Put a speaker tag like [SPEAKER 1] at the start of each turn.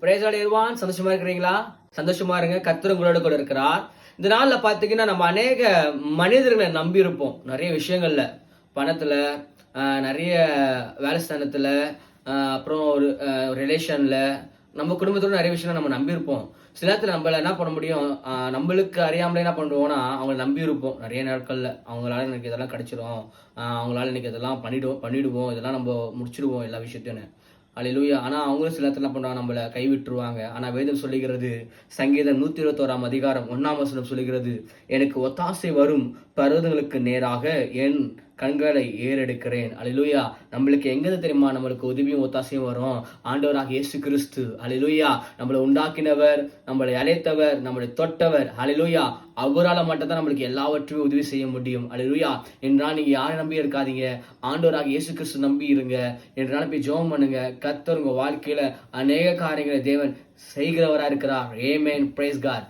[SPEAKER 1] Praise the Lord. சந்தோஷமா இருக்கிறீங்களா? சந்தோஷமா இருங்க. கர்த்தர் உங்களோட கூட இருக்கிறார். இந்த நாள்ல பாத்தீங்கன்னா நம்ம அநேக மனிதர்களை நம்பி இருப்போம். நிறைய விஷயங்கள்ல, பணத்துல, நிறைய வேலை ஸ்தானத்துல, அப்புறம் ஒரு ரிலேஷன்ல, நம்ம குடும்பத்தோட நிறைய விஷயங்கள் நம்ம நம்பி இருப்போம். சில நேரத்துல நம்மள என்ன பண்ண முடியும், நம்மளுக்கு அறியாமலே என்ன பண்ணுவோம்னா அவங்கள நம்பி இருப்போம். நிறைய நாட்கள்ல அவங்களால எனக்கு இதெல்லாம் கிடைச்சிரும், அவங்களால இன்னைக்கு இதெல்லாம் பண்ணிடுவோம், இதெல்லாம் நம்ம முடிச்சிடுவோம் எல்லா விஷயத்தையும். அல்லேலூயா. ஆனா அவங்களும் சில நேரத்துல என்ன பண்ணுவாங்க, நம்மள கைவிட்டுருவாங்க. ஆனா வேதம் சொல்லுகிறது, சங்கீதம் 121 அதிகாரம் 1 வசனம் சொல்லுகிறது, எனக்கு ஒத்தாசை வரும் பர்வதங்களுக்கு நேராக என் கண்களை ஏறெடுக்கிறேன். அல்லேலூயா. நம்மளுக்கு எங்கிருந்து தெரியுமா நம்மளுக்கு உதவியும் ஒத்தாசையும் வரும்? ஆண்டவராக இயேசு கிறிஸ்து. அல்லேலூயா. நம்மளை உண்டாக்கினவர், நம்மளை அழைத்தவர், நம்மளை தொட்டவர். அல்லேலூயா. அவரால மட்டும் தான் நம்மளுக்கு எல்லாவற்றையும் உதவி செய்ய முடியும். அல்லேலூயா. என்றால் நீங்க யாரை நம்பி இருக்காதீங்க, ஆண்டவராக இயேசு கிறிஸ்து நம்பி இருங்க. என்றால் போய் ஜெபம் பண்ணுங்க. கர்த்தர் உங்க வாழ்க்கையில அநேக காரியங்களை தேவன் செய்கிறவரா இருக்கிறார். ஆமென். Praise God.